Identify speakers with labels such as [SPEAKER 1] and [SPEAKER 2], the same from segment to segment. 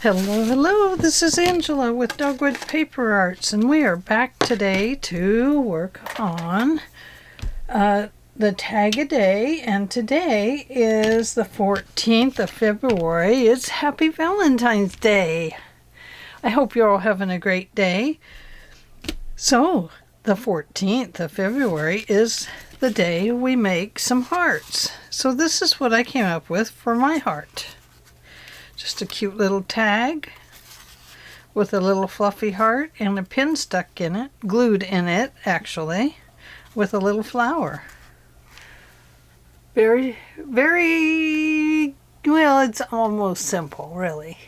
[SPEAKER 1] Hello, hello, this is Angela with Dogwood Paper Arts, and we are back today to work on the tag a day, and today is the 14th of February. It's Happy Valentine's Day. I hope you're all having a great day. So, the 14th of February is the day we make some hearts. So this is what I came up with for my heart. Just a cute little tag with a little fluffy heart and a pin stuck in it, glued in it actually, with a little flower. Very, very, well, it's almost simple, really.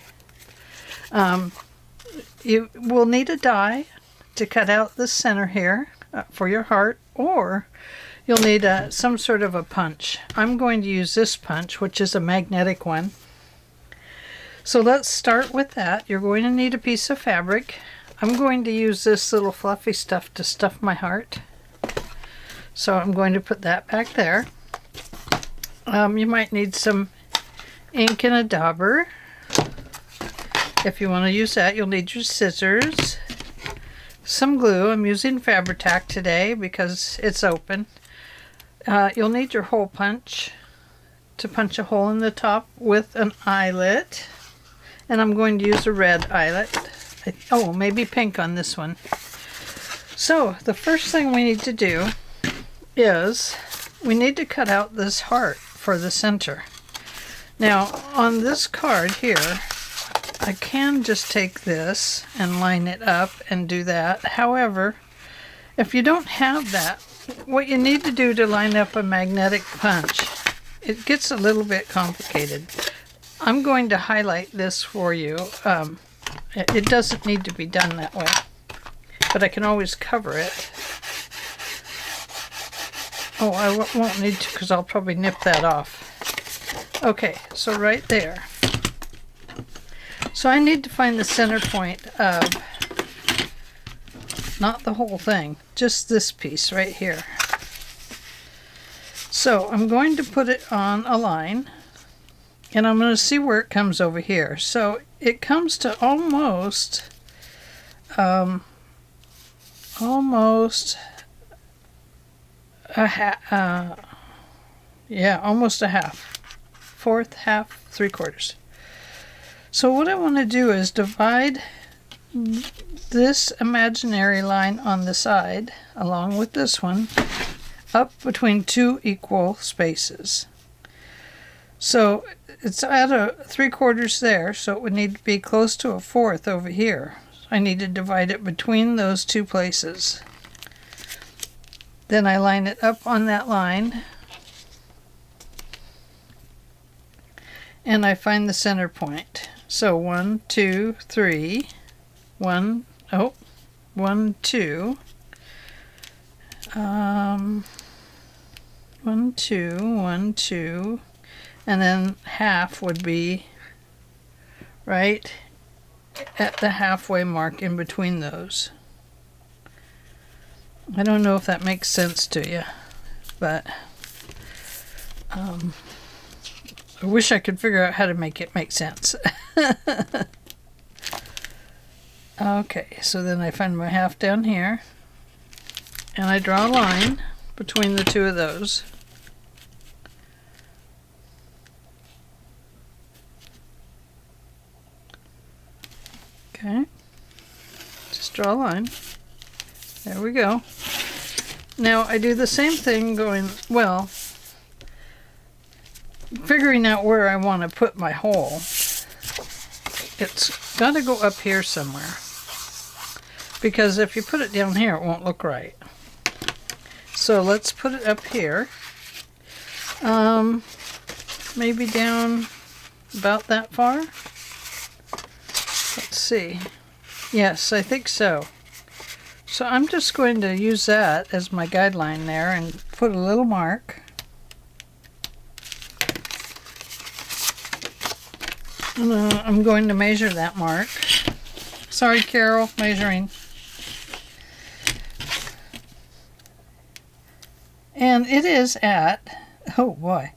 [SPEAKER 1] You will need a die to cut out the center here for your heart, or you'll need some sort of a punch. I'm going to use this punch, which is a magnetic one. So let's start with that. You're going to need a piece of fabric. I'm going to use this little fluffy stuff to stuff my heart. So I'm going to put that back there. You might need some ink and a dauber. If you want to use that, you'll need your scissors, some glue. I'm using Fabri-Tac today because it's open. You'll need your hole punch to punch a hole in the top with an eyelet. And I'm going to use a red eyelet. Oh, maybe pink on this one. So the first thing we need to do is we need to cut out this heart for the center. Now on this card here, I can just take this and line it up and do that. However, if you don't have that, what you need to do to line up a magnetic punch, it gets a little bit complicated. I'm going to highlight this for you. It doesn't need to be done that way, but I can always cover it. Oh, I won't need to because I'll probably nip that off. Okay, so right there. So I need to find the center point of, not the whole thing, just this piece right here. So I'm going to put it on a line. And I'm going to see where it comes over here. So it comes to almost a half. Yeah, almost a half. Fourth, half, 3/4. So what I want to do is divide this imaginary line on the side, along with this one, up between two equal spaces. So it's at a 3/4 there, so it would need to be close to a 1/4 over here. I need to divide it between those two places. Then I line it up on that line, and I find the center point. So 1, 2, 3, 1, 2, 1, 2, 1, 2, and then half would be right at the halfway mark in between those. I don't know if that makes sense to you, but I wish I could figure out how to make it make sense. Okay, so then I find my half down here, and I draw a line between the two of those. Okay, just draw a line. There we go. Now I do the same thing going, well, figuring out where I want to put my hole. It's got to go up here somewhere, because if you put it down here, it won't look right. So let's put it up here. Maybe down about that far. Let's see. Yes, I think so. So I'm just going to use that as my guideline there and put a little mark. And I'm going to measure that mark. Sorry, Carol, measuring. And it is at, oh boy,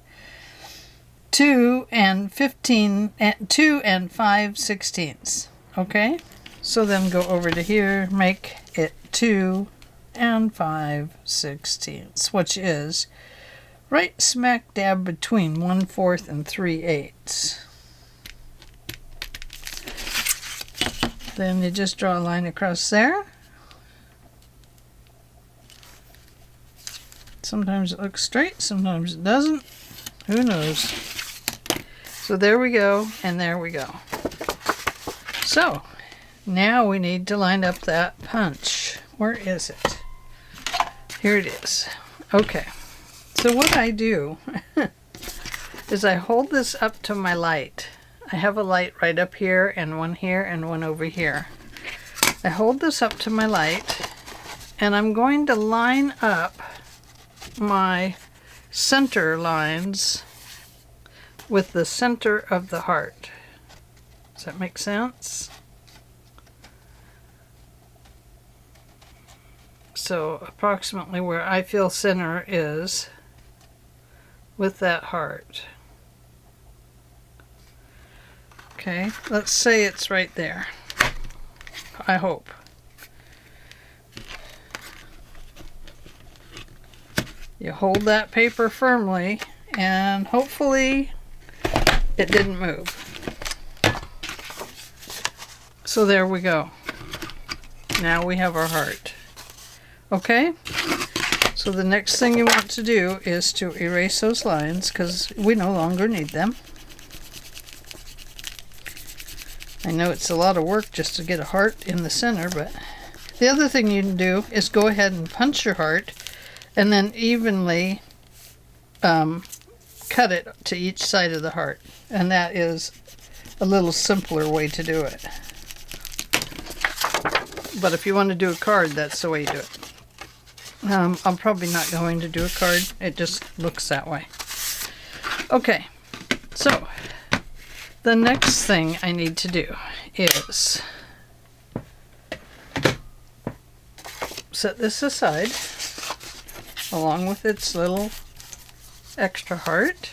[SPEAKER 1] 2 and 5/16. Okay, so then go over to here, make it 2 and 5/16, which is right smack dab between 1/4 and 3/8. Then you just draw a line across there. Sometimes it looks straight, sometimes it doesn't. Who knows? So there we go, and there we go. So now we need to line up that punch. Where is it? Here it is. Okay. So what I do is I hold this up to my light. I have a light right up here and one over here. I hold this up to my light and I'm going to line up my center lines with the center of the heart. Does that make sense? So approximately where I feel center is with that heart. Okay, let's say it's right there. I hope. You hold that paper firmly and hopefully it didn't move. So there we go. Now we have our heart. Okay? So the next thing you want to do is to erase those lines because we no longer need them. I know it's a lot of work just to get a heart in the center, but the other thing you can do is go ahead and punch your heart and then evenly cut it to each side of the heart. And that is a little simpler way to do it. But if you want to do a card, that's the way you do it. I'm probably not going to do a card. It just looks that way. Okay, so the next thing I need to do is set this aside along with its little extra heart,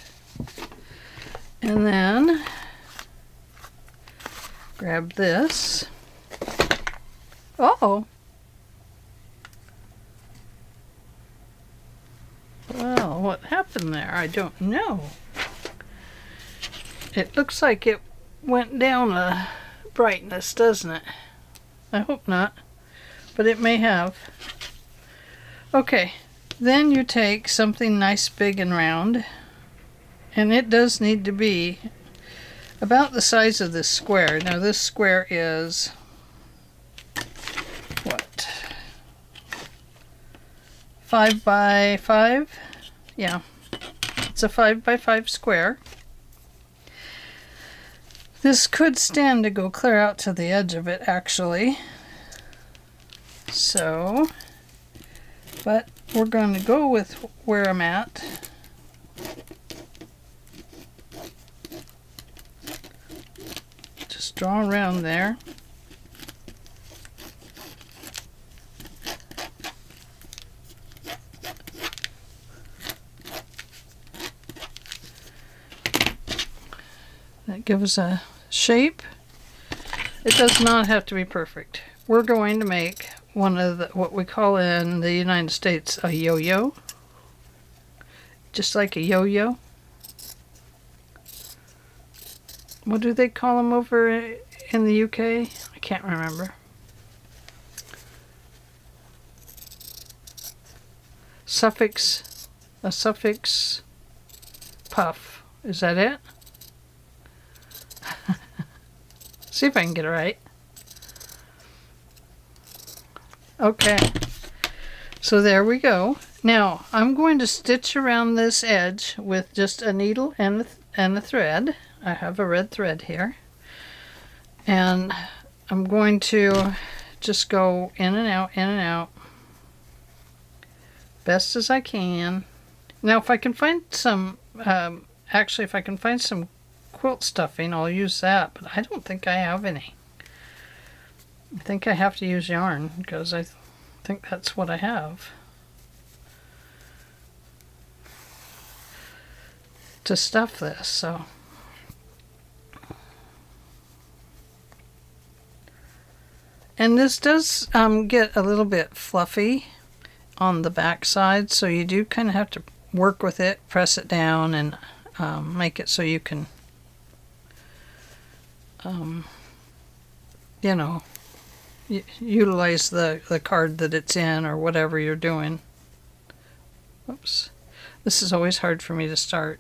[SPEAKER 1] and then grab this. Uh-oh. Well, what happened there? I don't know. It looks like it went down a brightness, doesn't it? I hope not, but it may have. Okay, then you take something nice, big, and round, and it does need to be about the size of this square. Now this square is, what, 5 by 5? Yeah, it's a 5 by 5 square. This could stand to go clear out to the edge of it, actually. So, but we're going to go with where I'm at. Just draw around there. That gives a shape. It does not have to be perfect. We're going to make one of the, what we call in the United States, a yo-yo. Just like a yo-yo. What do they call them over in the UK? I can't remember. A suffix puff. Is that it? See if I can get it right. Okay, so there we go. Now I'm going to stitch around this edge with just a needle and a thread. I have a red thread here, and I'm going to just go in and out best as I can. Now if I can find some actually if I can find some quilt stuffing, I'll use that, but I don't think I have any. I think I have to use yarn because I think that's what I have. to stuff this. So and this does get a little bit fluffy on the back side, so you do kind of have to work with it, press it down, and make it so you can you know, utilize the card that it's in or whatever you're doing. Oops. This is always hard for me to start.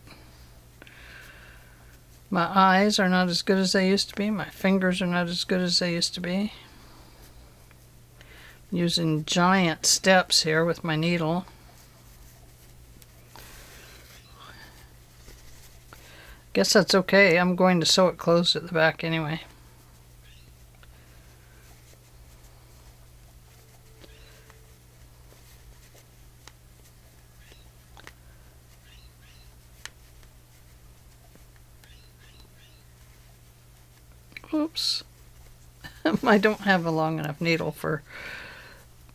[SPEAKER 1] My eyes are not as good as they used to be. My fingers are not as good as they used to be. Using giant steps here with my needle. Guess that's okay. I'm going to sew it closed at the back anyway. Oops. I don't have a long enough needle for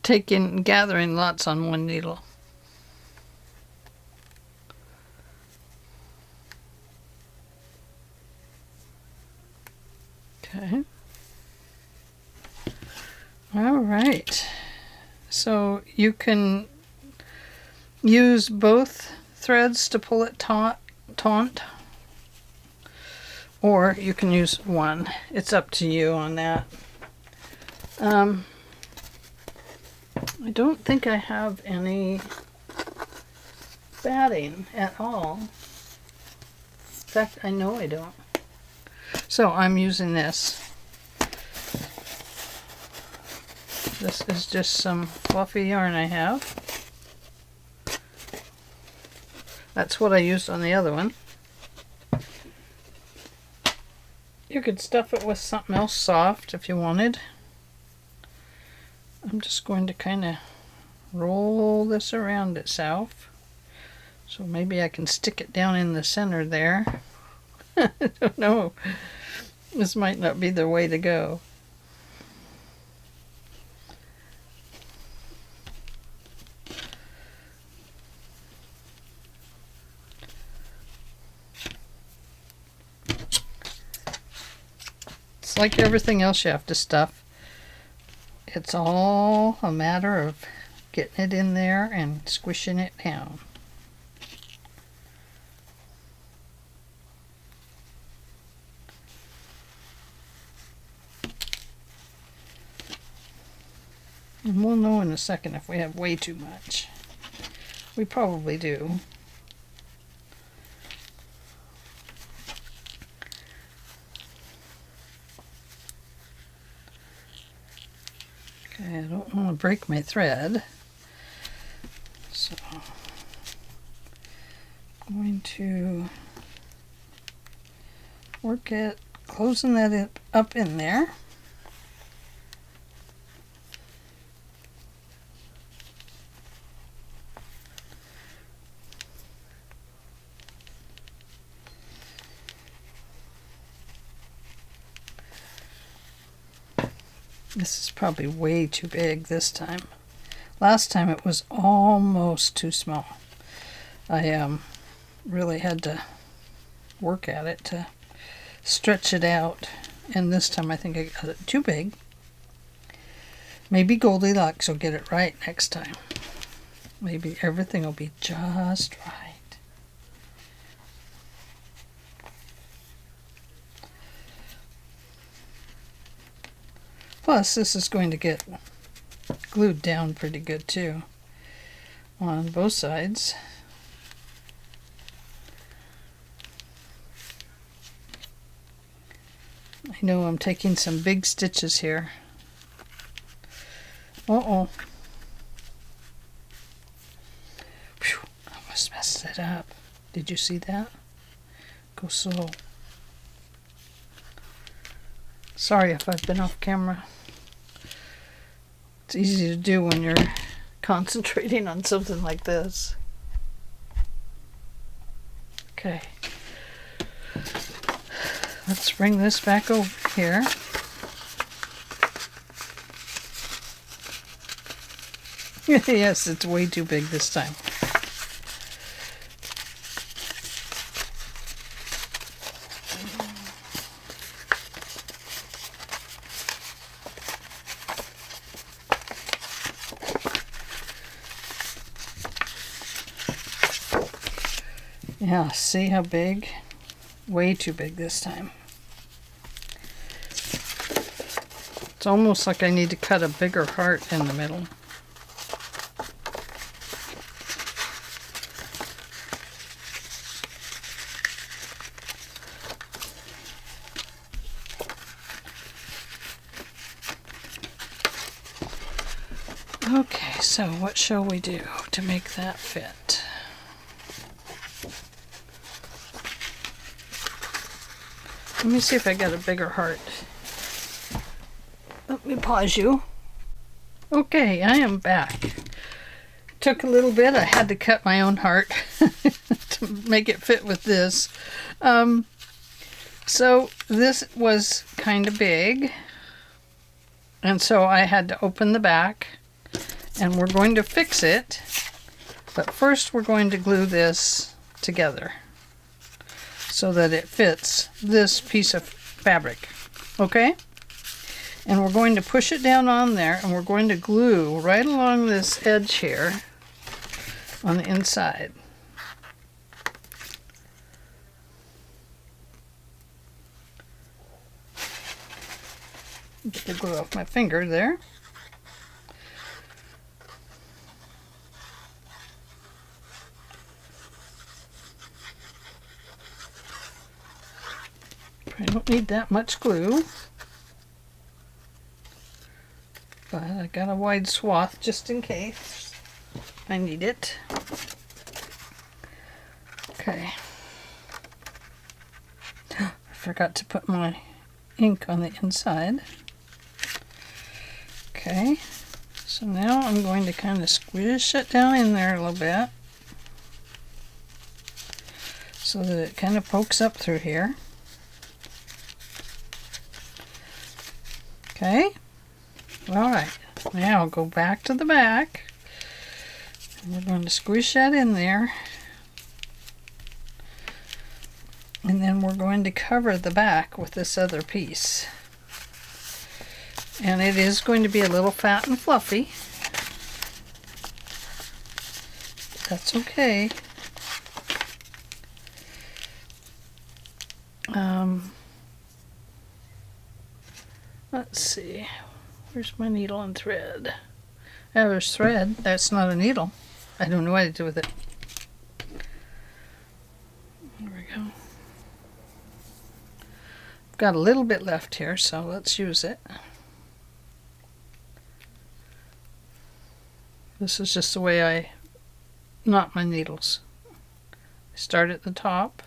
[SPEAKER 1] gathering lots on one needle. Okay. All right. So you can use both threads to pull it taut, or you can use one. It's up to you on that. I don't think I have any batting at all. In fact, I know I don't. So I'm using this. This is just some fluffy yarn I have. That's what I used on the other one. You could stuff it with something else soft if you wanted. I'm just going to kind of roll this around itself. So maybe I can stick it down in the center there. I don't know. This might not be the way to go. It's like everything else you have to stuff. It's all a matter of getting it in there and squishing it down. And we'll know in a second if we have way too much. We probably do. Okay, I don't want to break my thread. So I'm going to work at closing that up in there. This is probably way too big this time. Last time it was almost too small. I really had to work at it to stretch it out. And this time I think I got it too big. Maybe Goldilocks will get it right next time. Maybe everything will be just right. Plus, this is going to get glued down pretty good too on both sides. I know I'm taking some big stitches here. Uh-oh. Phew, I almost messed it up. Did you see that? Go slow. Sorry if I've been off camera. It's easy to do when you're concentrating on something like this. Okay. Let's bring this back over here. Yes, it's way too big this time. Yeah, see how big? Way too big this time. It's almost like I need to cut a bigger heart in the middle. Okay, so what shall we do to make that fit? Let me see if I got a bigger heart. Let me pause you. Okay, I am back. Took a little bit. I had to cut my own heart to make it fit with this. So this was kind of big. And so I had to open the back. And we're going to fix it. But first we're going to glue this together so that it fits this piece of fabric. Okay? And we're going to push it down on there, and we're going to glue right along this edge here on the inside. Get the glue off my finger there. I don't need that much glue, but I got a wide swath just in case I need it. Okay. I forgot to put my ink on the inside. Okay, so now I'm going to kind of squish it down in there a little bit so that it kind of pokes up through here. Okay, all right, now I'll go back to the back, and we're going to squish that in there, and then we're going to cover the back with this other piece. And it is going to be a little fat and fluffy. That's okay. Let's see. Where's my needle and thread? Oh, there's thread. That's not a needle. I don't know what to do with it. There we go. I've got a little bit left here, so let's use it. This is just the way I knot my needles. I start at the top,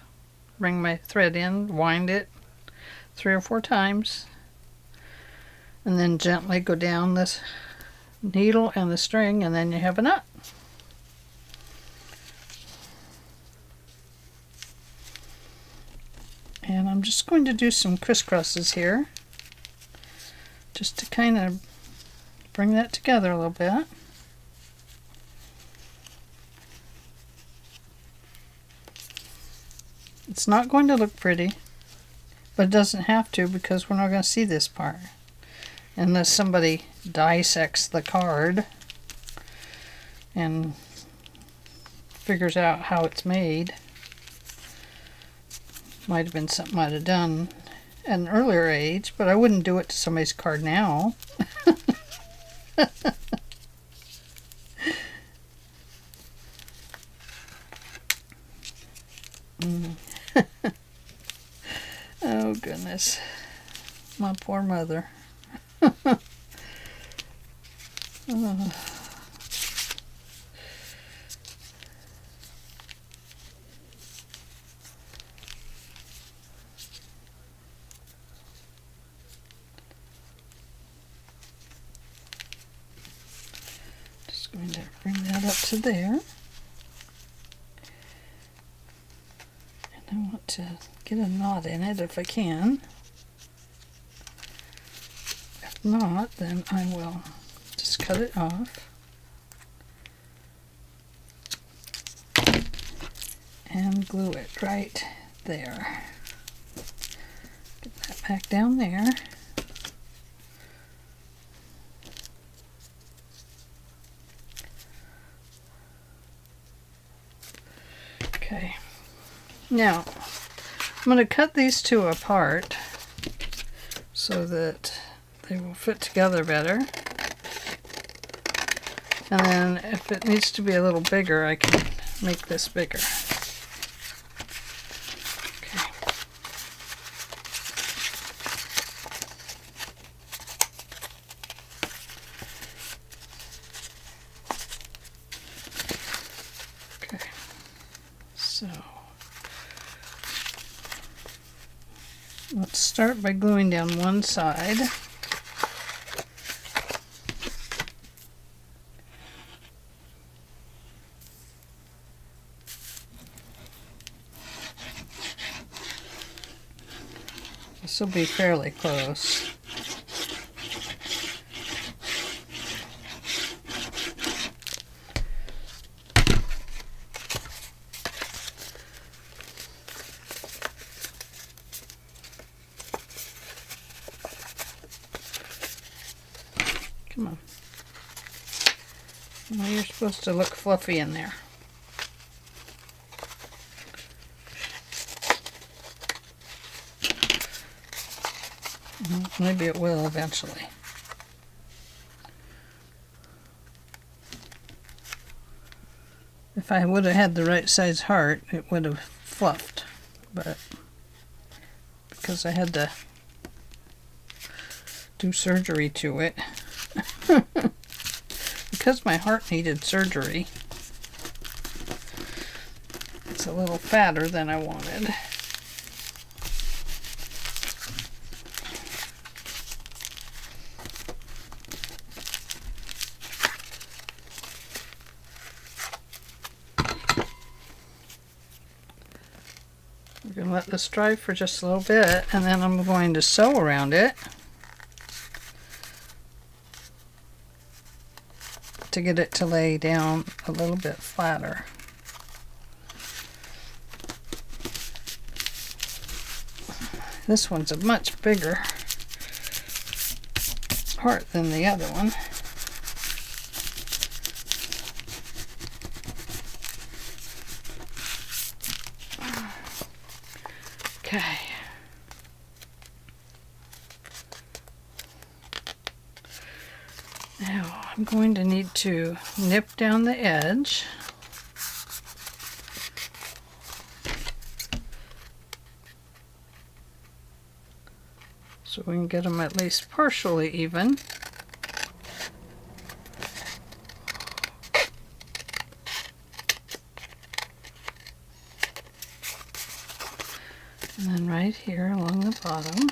[SPEAKER 1] bring my thread in, wind it 3 or 4 times, and then gently go down this needle and the string, and then you have a knot. And I'm just going to do some crisscrosses here, just to kind of bring that together a little bit. It's not going to look pretty, but it doesn't have to, because we're not going to see this part unless somebody dissects the card and figures out how it's made. Might have been something I'd have done at an earlier age, but I wouldn't do it to somebody's card now. Oh goodness, my poor mother. Oh. Just going to bring that up to there. And I want to get a knot in it if I can. If not, then I will just cut it off and glue it right there. Get that back down there. Okay, Now, I'm going to cut these two apart so that they will fit together better. And then if it needs to be a little bigger, I can make this bigger. Okay. So let's start by gluing down one side. This will be fairly close. Come on. Well, you're supposed to look fluffy in there. Maybe it will eventually. If I would have had the right size heart, it would have fluffed. But because I had to do surgery to it, because my heart needed surgery, it's a little fatter than I wanted. We're going to let this dry for just a little bit, and then I'm going to sew around it to get it to lay down a little bit flatter. This one's a much bigger heart than the other one. Okay. Now I'm going to need to nip down the edge. So we can get them at least partially even. And then right here along the bottom.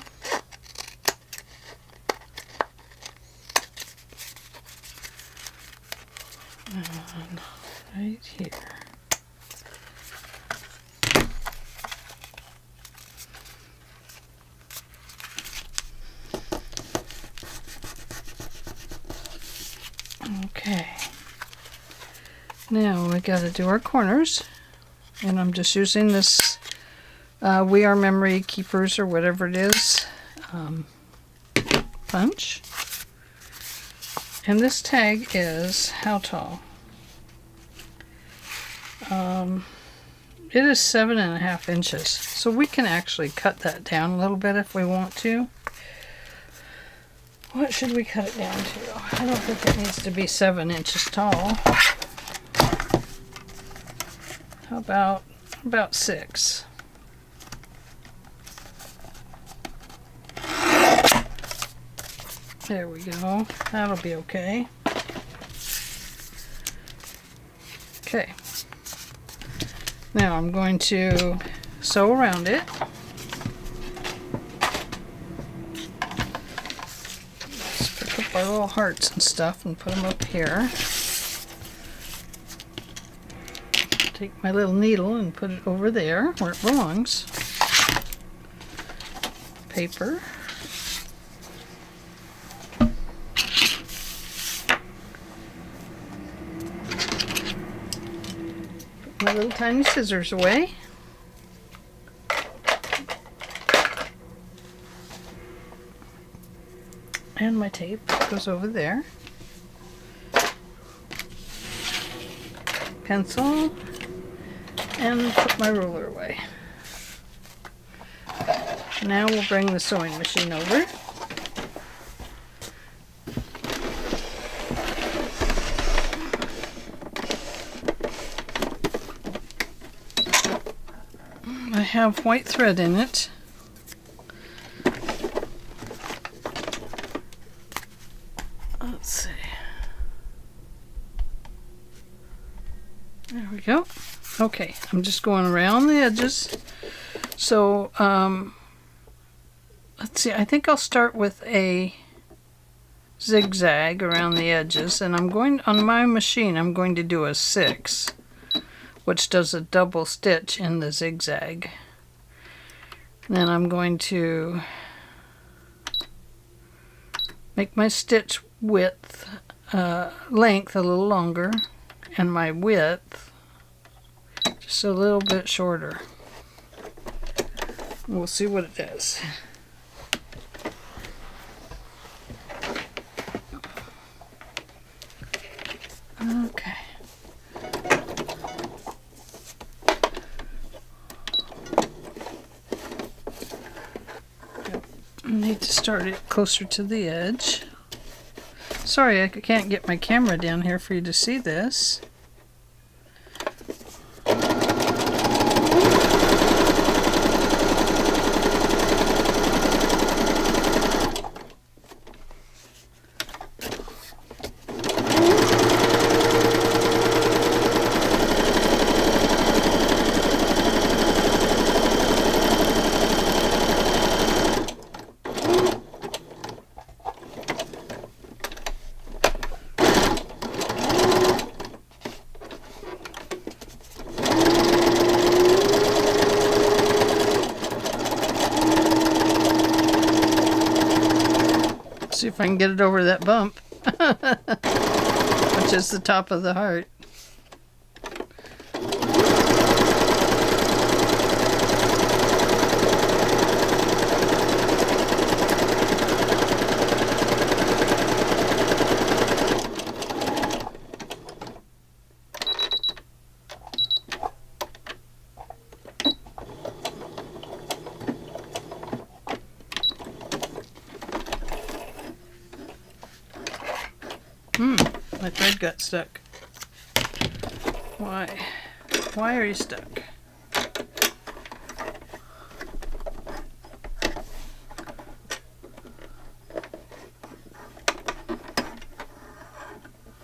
[SPEAKER 1] And right here. Okay. Now we got to do our corners, and I'm just using this We Are Memory Keepers or whatever it is punch. And this tag is how tall? It is 7.5 inches, so we can actually cut that down a little bit if we want to. What should we cut it down to? I don't think it needs to be 7 inches tall. How about 6? There we go. That'll be okay. Okay. Now I'm going to sew around it. Let's pick up our little hearts and stuff and put them up here. Take my little needle and put it over there where it belongs. Paper. My little tiny scissors away. And my tape goes over there. Pencil. And put my ruler away. Now we'll bring the sewing machine over. I have white thread in it. Let's see. There we go. Okay, I'm just going around the edges. So, let's see, I think I'll start with a zigzag around the edges, and on my machine, I'm going to do a 6, which does a double stitch in the zigzag. Then I'm going to make my stitch length a little longer, and my width just a little bit shorter. We'll see what it does. Okay. I need to start it closer to the edge. Sorry, I can't get my camera down here for you to see this. See if I can get it over that bump, which is the top of the heart. My thread got stuck. Why? Why are you stuck?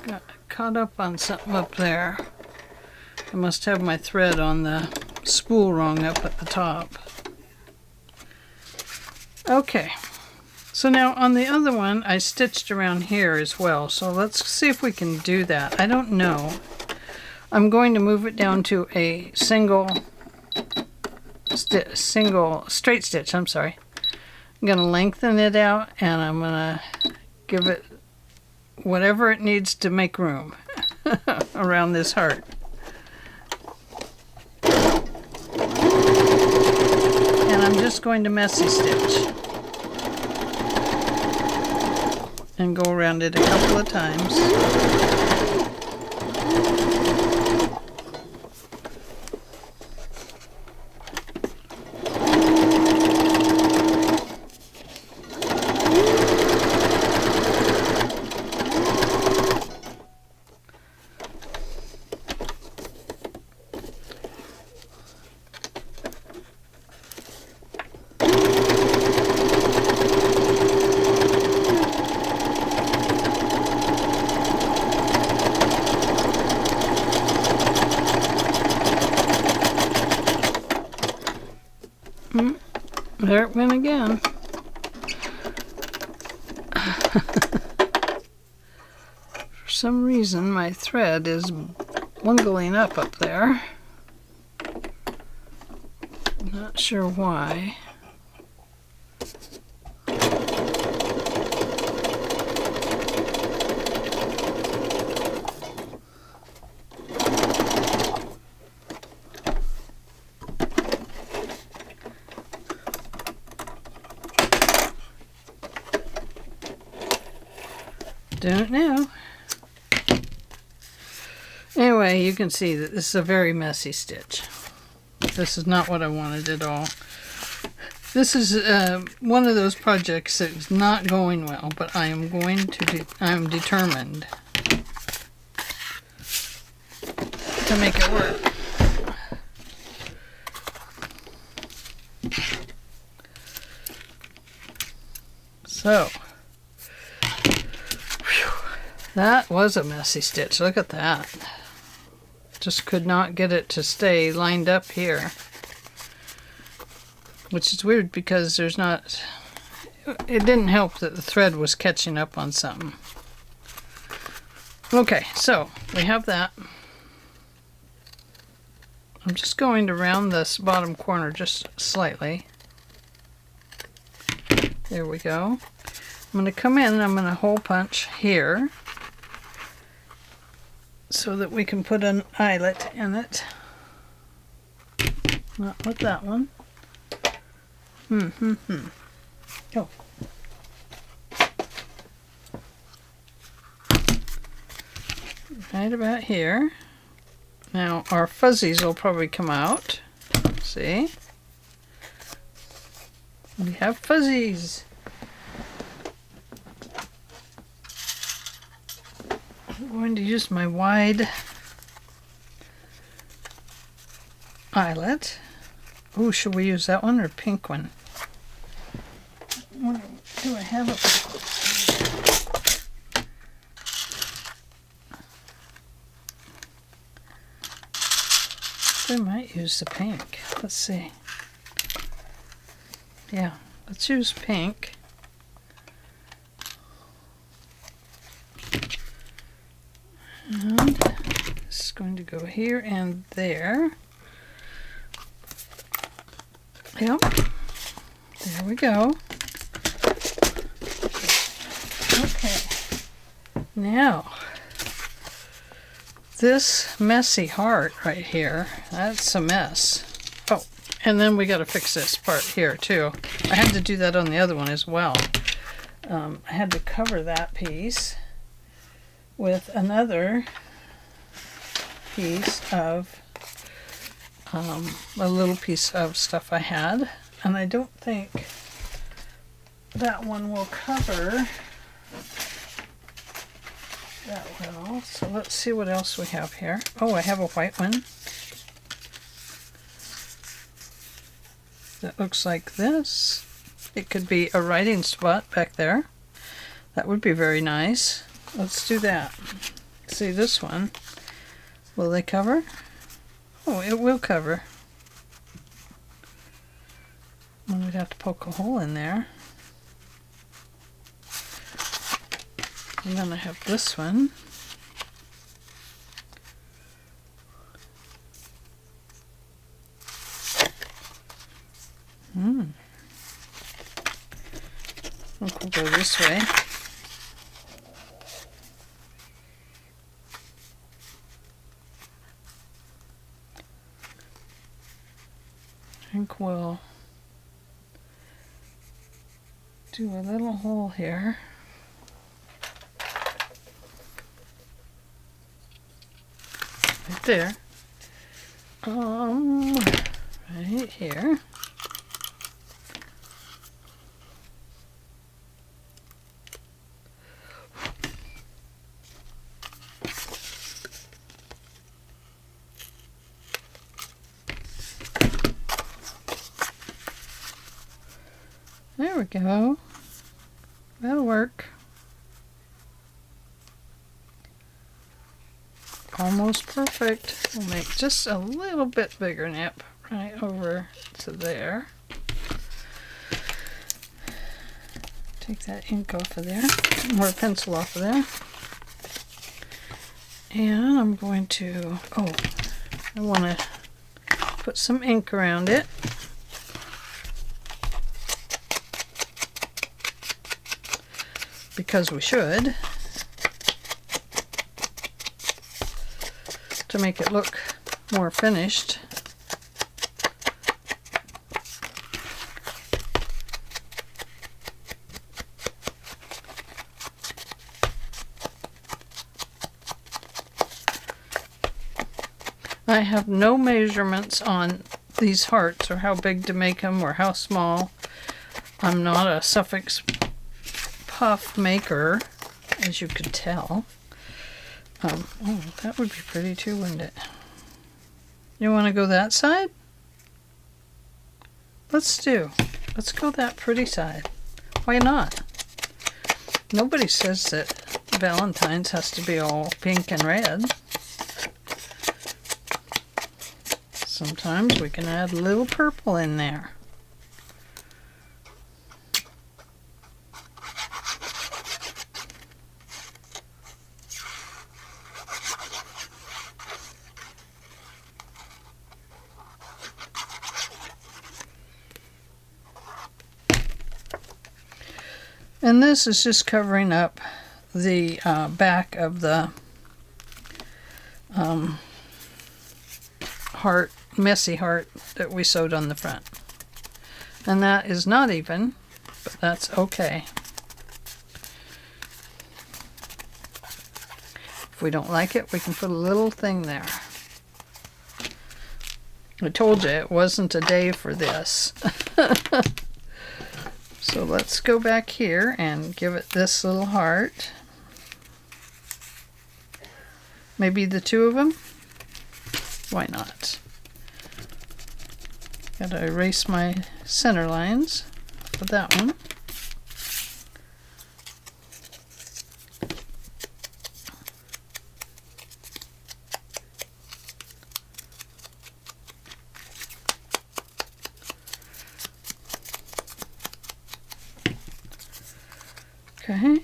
[SPEAKER 1] Got caught up on something up there. I must have my thread on the spool wrong up at the top. Okay. So now on the other one, I stitched around here as well. So let's see if we can do that. I don't know. I'm going to move it down to a single straight stitch. I'm sorry. I'm going to lengthen it out, and I'm going to give it whatever it needs to make room around this heart. And I'm just going to messy stitch and go around it a couple of times. There it went again. For some reason, my thread is bungling up there. Not sure why. Don't know. Anyway, you can see that this is a very messy stitch. This is not what I wanted at all. This is one of those projects that is not going well, but I am I'm determined to make it work. So, whew, that was a messy stitch. Look at that. Just could not get it to stay lined up here. Which is weird because there's not... It didn't help that the thread was catching up on something. Okay, so we have that. I'm just going to round this bottom corner just slightly. There we go. I'm going to come in and I'm going to hole punch here so that we can put an eyelet in it. Not with that one. Oh. Right about here. Now our fuzzies will probably come out. See? We have fuzzies. I'm going to use my wide eyelet. Oh, should we use that one or pink one? What do I have up? I might use the pink. Let's see. Yeah, let's use pink. And this is going to go here and there. Yep. There we go. Okay. Now, this messy heart right here, that's a mess. Oh, and then we got to fix this part here too. I had to do that on the other one as well. I had to cover that piece with another piece of a little piece of stuff I had, and I don't think that one will cover that well. So let's see what else we have here. Oh, I have a white one that looks like this. It could be a writing spot back there. That would be very nice. Let's do that. See this one. Will they cover? Oh, it will cover. Well, we'd have to poke a hole in there. And then I have this one. I think we'll go this way. I think we'll do a little hole here. Right there. Right here. There we go. That'll work. Almost perfect. We'll make just a little bit bigger nip right over to there. Take that ink off of there, or pencil off of there. And I'm going to, I want to put some ink around it. Because we should, to make it look more finished. I have no measurements on these hearts or how big to make them or how small. I'm not a suffix puff maker, as you could tell. Oh, that would be pretty too, wouldn't it? You want to go that side? Let's go that pretty side. Why not? Nobody says that Valentine's has to be all pink and red. Sometimes we can add a little purple in there. And this is just covering up the back of the heart, messy heart that we sewed on the front. And that is not even, but that's okay. If we don't like it, we can put a little thing there. I told you it wasn't a day for this. So let's go back here and give it this little heart. Maybe the two of them? Why not? Gotta erase my center lines for that one. Okay.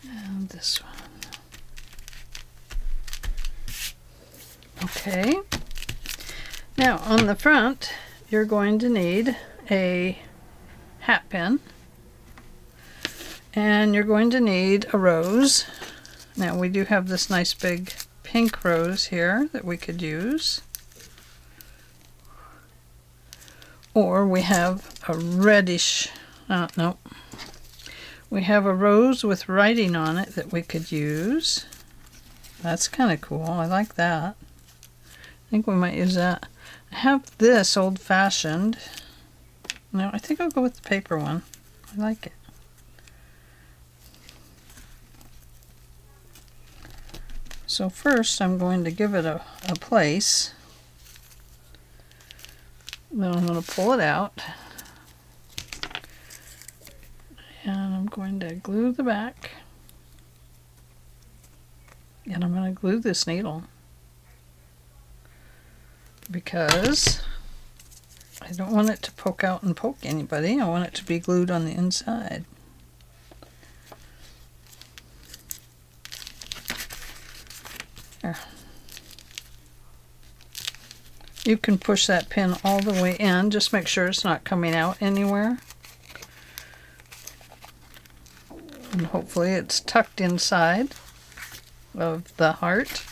[SPEAKER 1] And this one. Okay. Now on the front, you're going to need a hat pin, and you're going to need a rose. Now we do have this nice big pink rose here that we could use, or we have a reddish, no, we have a rose with writing on it that we could use. That's kind of cool. I like that. I think we might use that. I have this old-fashioned. No, I think I'll go with the paper one. I like it. So first I'm going to give it a place. Then I'm going to pull it out. And I'm going to glue the back. And I'm going to glue this needle, because I don't want it to poke out and poke anybody. I want it to be glued on the inside. There. You can push that pin all the way in. Just make sure it's not coming out anywhere. And hopefully it's tucked inside of the heart.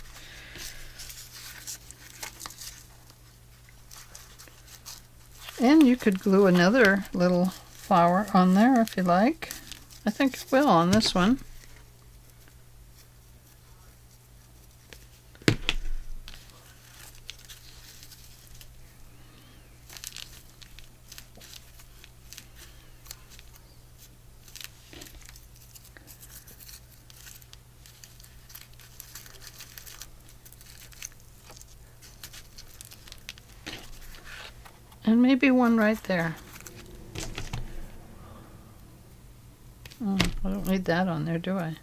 [SPEAKER 1] And you could glue another little flower on there if you like. I think it will on this one. And maybe one right there. Oh, I don't need that on there, do I?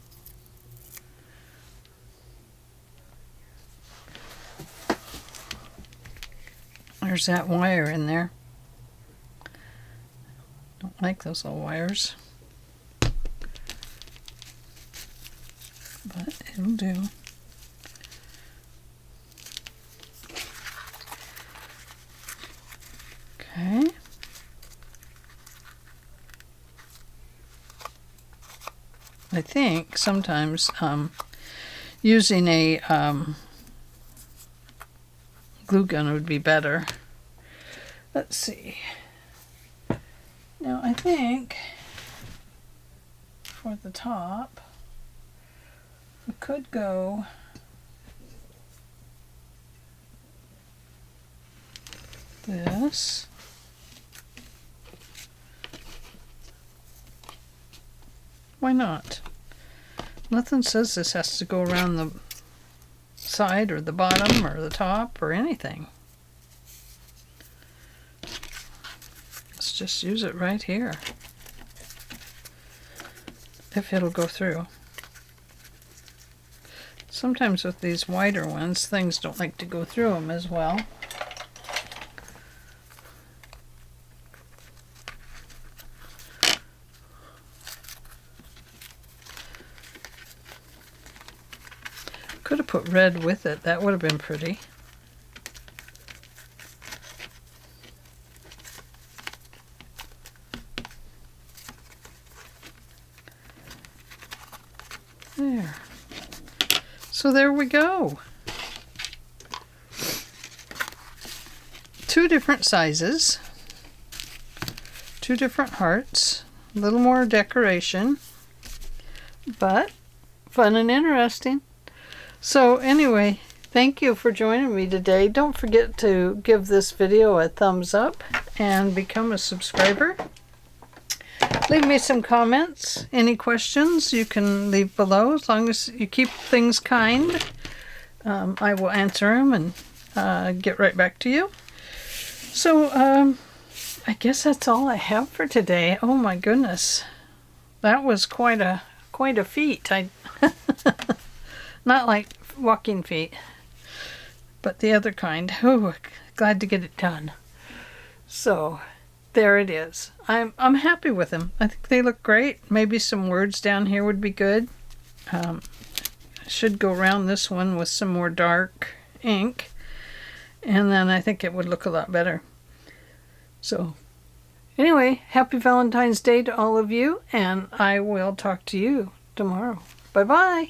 [SPEAKER 1] There's that wire in there. Don't like those little wires, but it'll do. Okay. I think sometimes using a glue gun would be better, Let's see. Now I think for the top, we could go this. Why not? Nothing says this has to go around the side or the bottom or the top or anything. Let's just use it right here. If it'll go through. Sometimes with these wider ones, things don't like to go through them as well. Could have put red with it. That would have been pretty. There. So there we go. 2 different sizes. 2 different hearts. A little more decoration. But fun and interesting. So anyway, thank you for joining me today. Don't forget to give this video a thumbs up and become a subscriber. Leave me some comments. Any questions you can leave below. As long as you keep things kind, I will answer them and get right back to you. So I guess that's all I have for today. Oh my goodness. That was quite a feat. Not like walking feet, but the other kind. Oh, glad to get it done. So, there it is. I'm happy with them. I think they look great. Maybe some words down here would be good. I should go around this one with some more dark ink, and then I think it would look a lot better. So, anyway, happy Valentine's Day to all of you, and I will talk to you tomorrow. Bye-bye.